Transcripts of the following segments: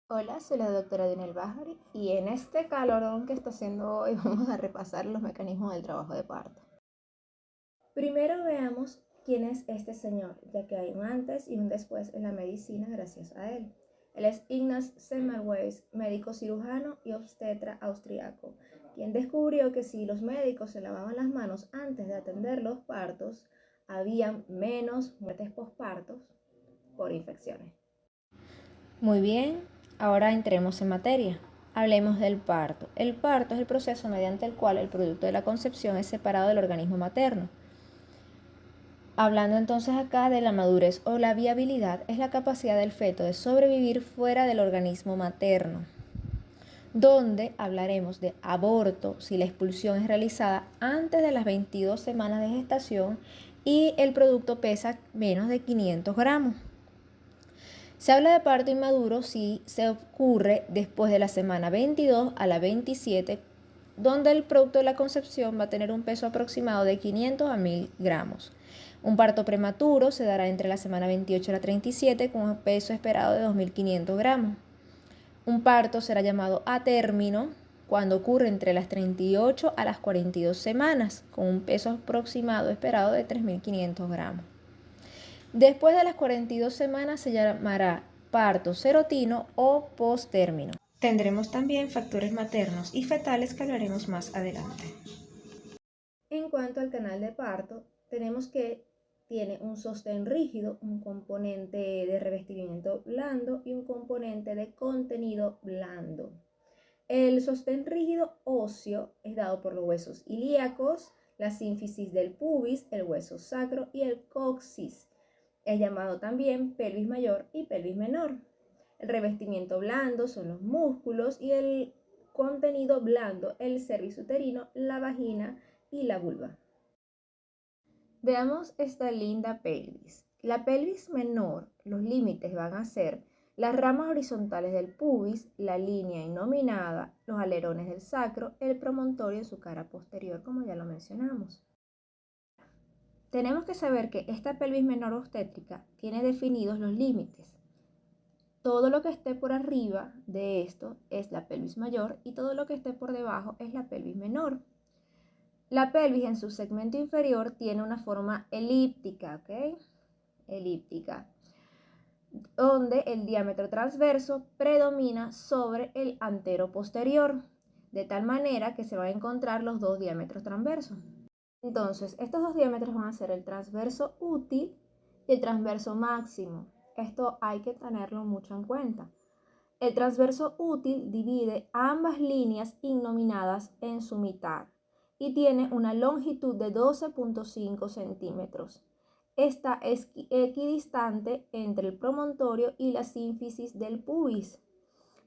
Hola, soy la doctora Dinel Bahari y en este calorón que está haciendo hoy vamos a repasar los mecanismos del trabajo de parto. Primero veamos quién es este señor, ya que hay un antes y un después en la medicina gracias a él. Él es Ignaz Semmelweis, médico cirujano y obstetra austriaco, quien descubrió que si los médicos se lavaban las manos antes de atender los partos, habían menos muertes pospartos por infecciones. Muy bien, ahora entremos en materia. Hablemos del parto. El parto es el proceso mediante el cual el producto de la concepción es separado del organismo materno. Hablando entonces acá de la madurez o la viabilidad, es la capacidad del feto de sobrevivir fuera del organismo materno, donde hablaremos de aborto si la expulsión es realizada antes de las 22 semanas de gestación y el producto pesa menos de 500 gramos. Se habla de parto inmaduro si se ocurre después de la semana 22 a la 27, donde el producto de la concepción va a tener un peso aproximado de 500 a 1000 gramos. Un parto prematuro se dará entre la semana 28 a la 37 con un peso esperado de 2500 gramos. Un parto será llamado a término cuando ocurre entre las 38 a las 42 semanas, con un peso aproximado esperado de 3500 gramos. Después de las 42 semanas se llamará parto serotino o posttérmino. Tendremos también factores maternos y fetales que hablaremos más adelante. En cuanto al canal de parto, tenemos que tiene un sostén rígido, un componente de revestimiento blando y un componente de contenido blando. El sostén rígido óseo es dado por los huesos ilíacos, la sínfisis del pubis, el hueso sacro y el coxis. Es llamado también pelvis mayor y pelvis menor. El revestimiento blando son los músculos y el contenido blando, el cervix uterino, la vagina y la vulva. Veamos esta linda pelvis. La pelvis menor, los límites van a ser las ramas horizontales del pubis, la línea innominada, los alerones del sacro, el promontorio de su cara posterior, como ya lo mencionamos. Tenemos que saber que esta pelvis menor obstétrica tiene definidos los límites. Todo lo que esté por arriba de esto es la pelvis mayor y todo lo que esté por debajo es la pelvis menor. La pelvis en su segmento inferior tiene una forma elíptica, ¿ok? Elíptica, donde el diámetro transverso predomina sobre el antero posterior, de tal manera que se van a encontrar los dos diámetros transversos. Entonces, estos dos diámetros van a ser el transverso útil y el transverso máximo. Esto hay que tenerlo mucho en cuenta. El transverso útil divide ambas líneas innominadas en su mitad y tiene una longitud de 12.5 centímetros. Esta es equidistante entre el promontorio y la sínfisis del pubis.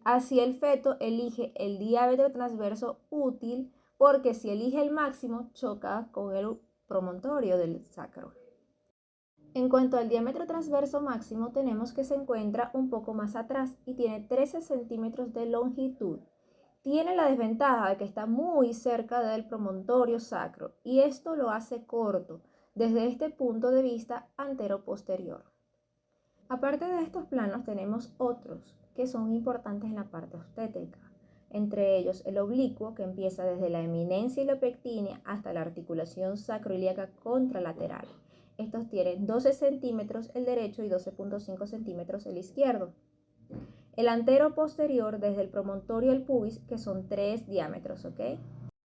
Así el feto elige el diámetro transverso útil porque si elige el máximo choca con el promontorio del sacro. En cuanto al diámetro transverso máximo, tenemos que se encuentra un poco más atrás y tiene 13 centímetros de longitud. Tiene la desventaja de que está muy cerca del promontorio sacro y esto lo hace corto desde este punto de vista antero-posterior. Aparte de estos planos tenemos otros que son importantes en la parte obstétrica, entre ellos el oblicuo que empieza desde la eminencia ilopectínea hasta la articulación sacroiliaca contralateral. Estos tienen 12 centímetros el derecho y 12.5 centímetros el izquierdo. El antero posterior desde el promontorio al pubis, que son 3 diámetros, ¿ok?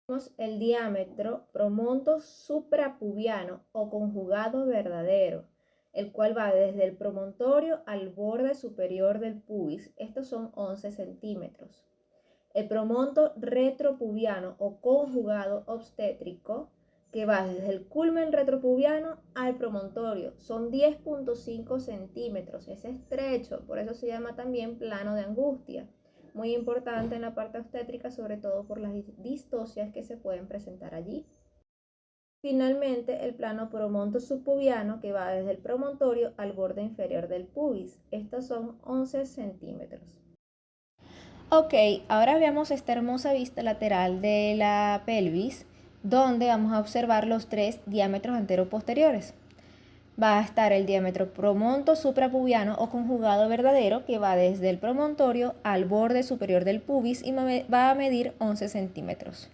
Tenemos el diámetro promonto suprapubiano o conjugado verdadero, el cual va desde el promontorio al borde superior del pubis. Estos son 11 centímetros. El promonto retropubiano o conjugado obstétrico, que va desde el culmen retropubiano al promontorio. Son 10.5 centímetros, es estrecho, por eso se llama también plano de angustia. Muy importante en la parte obstétrica, sobre todo por las distocias que se pueden presentar allí. Finalmente, el plano promonto subpubiano, que va desde el promontorio al borde inferior del pubis. Estos son 11 centímetros. Ok, ahora veamos esta hermosa vista lateral de la pelvis, donde vamos a observar los tres diámetros anteroposteriores. va a estar el diámetro promonto suprapubiano o conjugado verdadero, que va desde el promontorio al borde superior del pubis y va a medir 11 centímetros.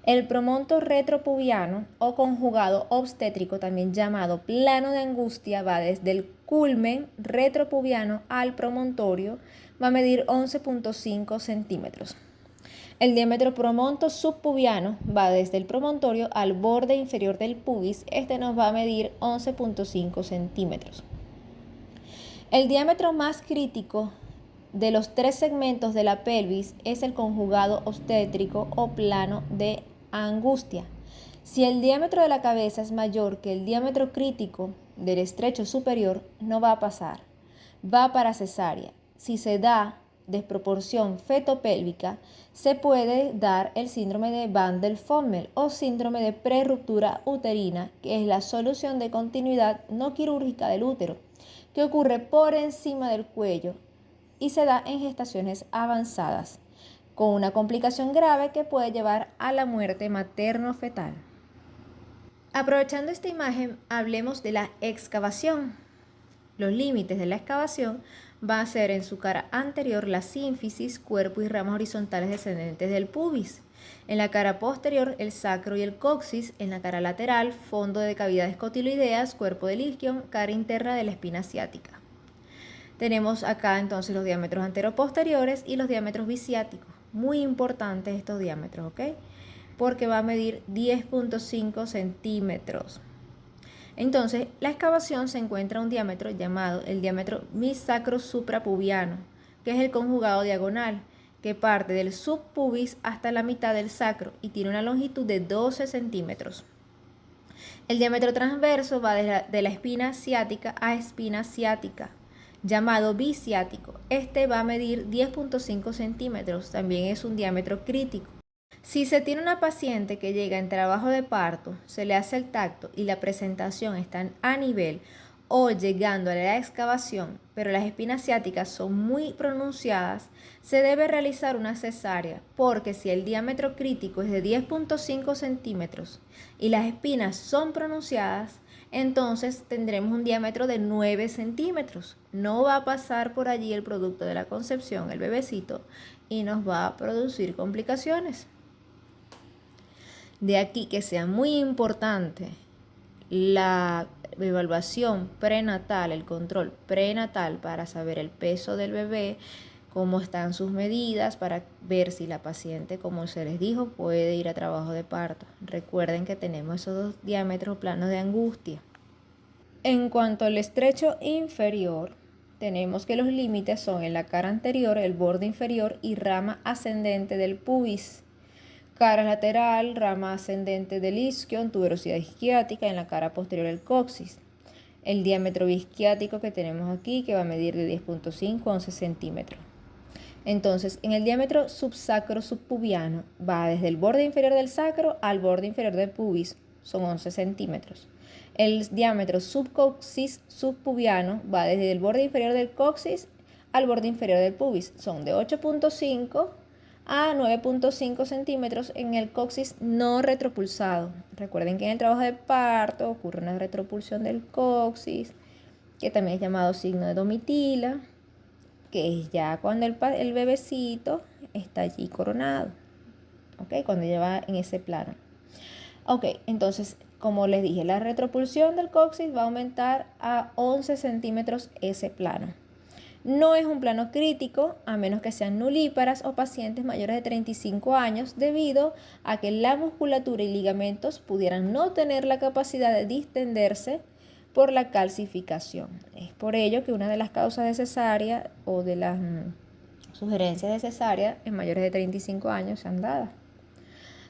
El promonto retropubiano o conjugado obstétrico, también llamado plano de angustia, va desde el culmen retropubiano al promontorio, va a medir 11.5 centímetros. El diámetro promonto subpubiano va desde el promontorio al borde inferior del pubis. Este nos va a medir 11.5 centímetros. El diámetro más crítico de los 3 segmentos de la pelvis es el conjugado obstétrico o plano de angustia. Si el diámetro de la cabeza es mayor que el diámetro crítico del estrecho superior, no va a pasar, va para cesárea. Si se da desproporción fetopélvica, se puede dar el síndrome de Van der Pommel o síndrome de prerruptura uterina, que es la solución de continuidad no quirúrgica del útero, que ocurre por encima del cuello y se da en gestaciones avanzadas, con una complicación grave que puede llevar a la muerte materno-fetal. Aprovechando esta imagen, hablemos de la excavación. Los límites de la excavación va a ser en su cara anterior la sínfisis, cuerpo y ramas horizontales descendentes del pubis. En la cara posterior el sacro y el coxis. En la cara lateral, fondo de cavidades cotiloideas, cuerpo del isquion, cara interna de la espina ciática. Tenemos acá entonces los diámetros anteroposteriores y los diámetros biciáticos. Muy importantes estos diámetros, ¿ok? Porque va a medir 10.5 centímetros. Entonces, la excavación se encuentra a un diámetro llamado el diámetro misacro-suprapubiano, que es el conjugado diagonal, que parte del subpubis hasta la mitad del sacro y tiene una longitud de 12 centímetros. El diámetro transverso va de la espina ciática a espina ciática, llamado biciático. Este va a medir 10.5 centímetros, también es un diámetro crítico. Si se tiene una paciente que llega en trabajo de parto, se le hace el tacto y la presentación están a nivel o llegando a la excavación, pero las espinas ciáticas son muy pronunciadas, se debe realizar una cesárea, porque si el diámetro crítico es de 10.5 centímetros y las espinas son pronunciadas, entonces tendremos un diámetro de 9 centímetros. No va a pasar por allí el producto de la concepción, el bebecito, y nos va a producir complicaciones. De aquí que sea muy importante la evaluación prenatal, el control prenatal para saber el peso del bebé, cómo están sus medidas, para ver si la paciente, como se les dijo, puede ir a trabajo de parto. Recuerden que tenemos esos dos diámetros planos de angustia. En cuanto al estrecho inferior, tenemos que los límites son en la cara anterior, el borde inferior y rama ascendente del pubis. Cara lateral, rama ascendente del isquion, tuberosidad isquiática, en la cara posterior el coxis. El diámetro isquiático que tenemos aquí, que va a medir de 10.5 a 11 centímetros. Entonces, en el diámetro subsacro subpubiano, va desde el borde inferior del sacro al borde inferior del pubis, son 11 centímetros. El diámetro subcoxis subpubiano va desde el borde inferior del coxis al borde inferior del pubis, son de 8.5 a 9.5 centímetros en el coxis no retropulsado. Recuerden que en el trabajo de parto ocurre una retropulsión del coxis, que también es llamado signo de Domitila, que es ya cuando el bebecito está allí coronado, ¿ok? Cuando lleva en ese plano. Ok, entonces, como les dije, la retropulsión del coxis va a aumentar a 11 centímetros ese plano. No es un plano crítico, a menos que sean nulíparas o pacientes mayores de 35 años, debido a que la musculatura y ligamentos pudieran no tener la capacidad de distenderse por la calcificación. Es por ello que una de las causas de cesárea o de las sugerencias de cesárea en mayores de 35 años sean dadas.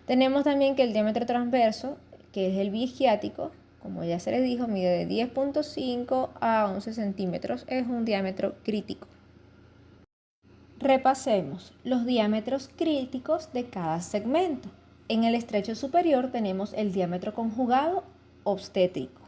Tenemos también que el diámetro transverso, que es el biisquiático, como ya se les dijo, mide de 10.5 a 11 centímetros, es un diámetro crítico. Repasemos los diámetros críticos de cada segmento. En el estrecho superior tenemos el diámetro conjugado obstétrico.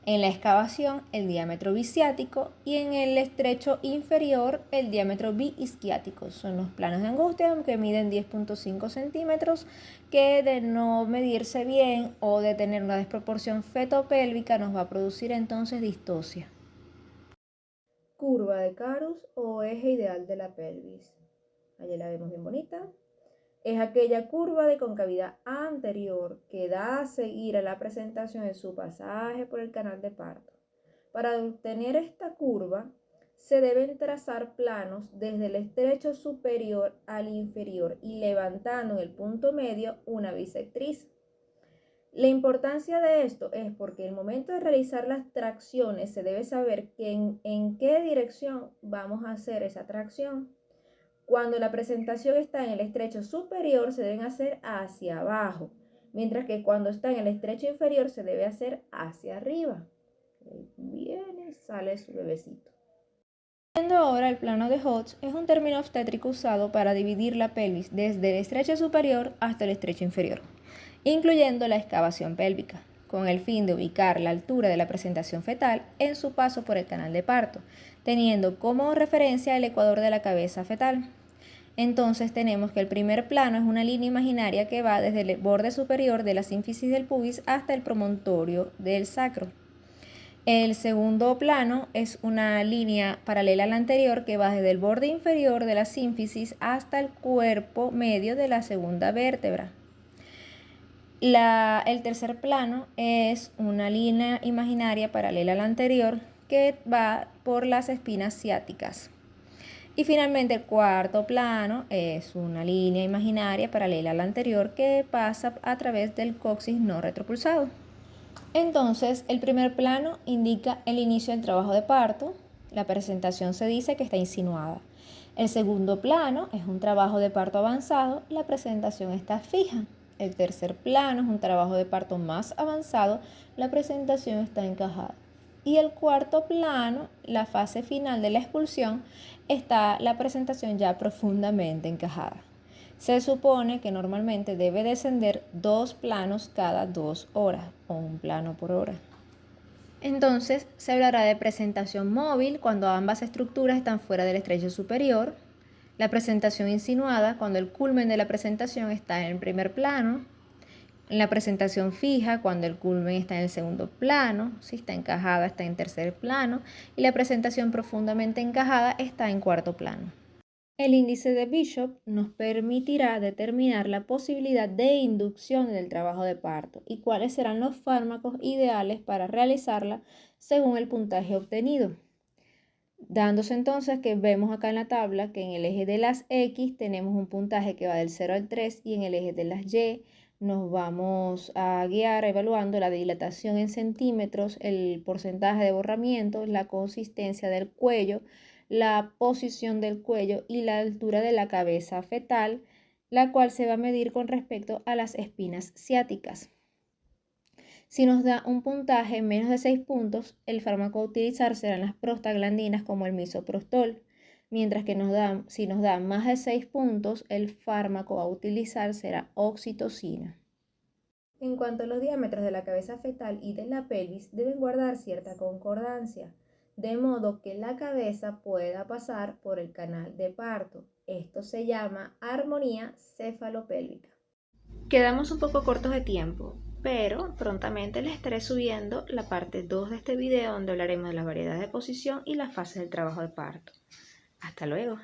En la excavación, el diámetro bisciático y en el estrecho inferior, el diámetro biisquiático. Son los planos de angustia que miden 10.5 centímetros, que de no medirse bien o de tener una desproporción fetopélvica nos va a producir entonces distocia. Curva de Carus o eje ideal de la pelvis. Allí la vemos bien bonita. Es aquella curva de concavidad anterior que da a seguir a la presentación en su pasaje por el canal de parto. Para obtener esta curva, se deben trazar planos desde el estrecho superior al inferior y levantando en el punto medio una bisectriz. La importancia de esto es porque en el momento de realizar las tracciones se debe saber en qué dirección vamos a hacer esa tracción. Cuando la presentación está en el estrecho superior se deben hacer hacia abajo, mientras que cuando está en el estrecho inferior se debe hacer hacia arriba. Viene, sale su bebecito. Viendo ahora el plano de Hodge, es un término obstétrico usado para dividir la pelvis desde el estrecho superior hasta el estrecho inferior, incluyendo la excavación pélvica, con el fin de ubicar la altura de la presentación fetal en su paso por el canal de parto, teniendo como referencia el ecuador de la cabeza fetal. Entonces tenemos que el primer plano es una línea imaginaria que va desde el borde superior de la sínfisis del pubis hasta el promontorio del sacro. El segundo plano es una línea paralela a la anterior que va desde el borde inferior de la sínfisis hasta el cuerpo medio de la segunda vértebra. El tercer plano es una línea imaginaria paralela a la anterior que va por las espinas ciáticas. Y finalmente el cuarto plano es una línea imaginaria paralela a la anterior que pasa a través del coxis no retropulsado. Entonces, el primer plano indica el inicio del trabajo de parto. La presentación se dice que está insinuada. El segundo plano es un trabajo de parto avanzado. La presentación está fija. El tercer plano es un trabajo de parto más avanzado. La presentación está encajada. Y el cuarto plano, la fase final de la expulsión, está la presentación ya profundamente encajada. Se supone que normalmente debe descender 2 planos cada 2 horas o un plano por hora. Entonces se hablará de presentación móvil cuando ambas estructuras están fuera del estrecho superior, la presentación insinuada cuando el culmen de la presentación está en el primer plano, la presentación fija cuando el culmen está en el segundo plano, si está encajada está en tercer plano y la presentación profundamente encajada está en cuarto plano. El índice de Bishop nos permitirá determinar la posibilidad de inducción del trabajo de parto y cuáles serán los fármacos ideales para realizarla según el puntaje obtenido. Dándose entonces que vemos acá en la tabla que en el eje de las X tenemos un puntaje que va del 0 al 3 y en el eje de las Y nos vamos a guiar evaluando la dilatación en centímetros, el porcentaje de borramiento, la consistencia del cuello, la posición del cuello y la altura de la cabeza fetal, la cual se va a medir con respecto a las espinas ciáticas. Si nos da un puntaje menos de 6 puntos, el fármaco a utilizar serán las prostaglandinas como el misoprostol, mientras que si nos da más de 6 puntos, el fármaco a utilizar será oxitocina. En cuanto a los diámetros de la cabeza fetal y de la pelvis, deben guardar cierta concordancia, de modo que la cabeza pueda pasar por el canal de parto. Esto se llama armonía cefalopélvica. Quedamos un poco cortos de tiempo, pero prontamente les estaré subiendo la parte 2 de este video donde hablaremos de las variedades de posición y las fases del trabajo de parto. Hasta luego.